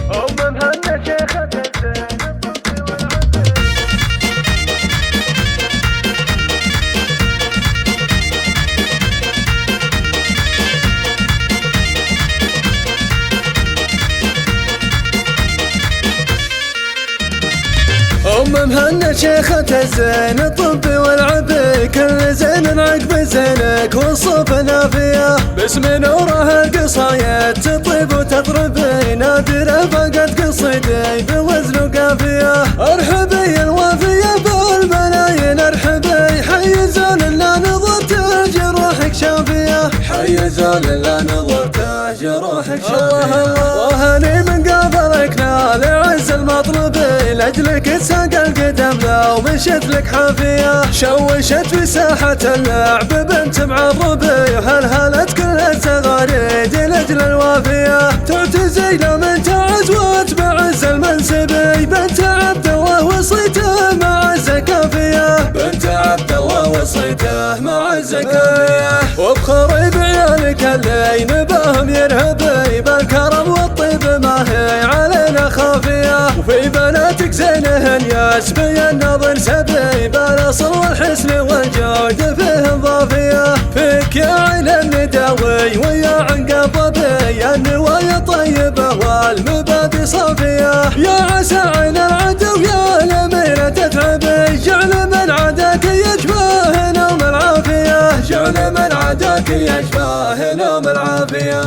مهنا شيخة الزين الطب والعافية. مهنا شيخة الزين الطب والعبي، كل زين عقب زينك والصوف نافية، باسم نوره القصايد تطيب وتطربي، نادرة فقد قصيدي بوزن وقافية. ارحبي الوافية بالملايين ارحبي، حي زول لا نظرت جروحك شافية، حي زول لا نظرت جروحك شافية. وهني من قبلك نال عز المطلبي، لاجلك تساق القدم لو مشت لك حافية، شوشت في ساحة اللعب بنت معربي، وهلهلت كل الزغاريد لاجل الوافية، تعتزي لو من تعزوت بعز المنسبي، بنت عبد الله وصيته مع الزكافية، بنت عبد الله وصيته مع الزكافية. وبخري بعيالك اللي نباهم يرهبي، بالكرم والطيب ما هي علينا خافية، وفي بناتك زينهن يسبي النظر سبي، بالاصل والحسن والجود فيهم ضافية، فيك يا عين النداوي ويا عنقب ضبي، النوايا طيبة والمبادئ صافية، يا عسى عين العدو يا الأميرة تتعبي، جعل من عداك يشبه نوم العافية، جعل من عداك يشبه نوم العافية.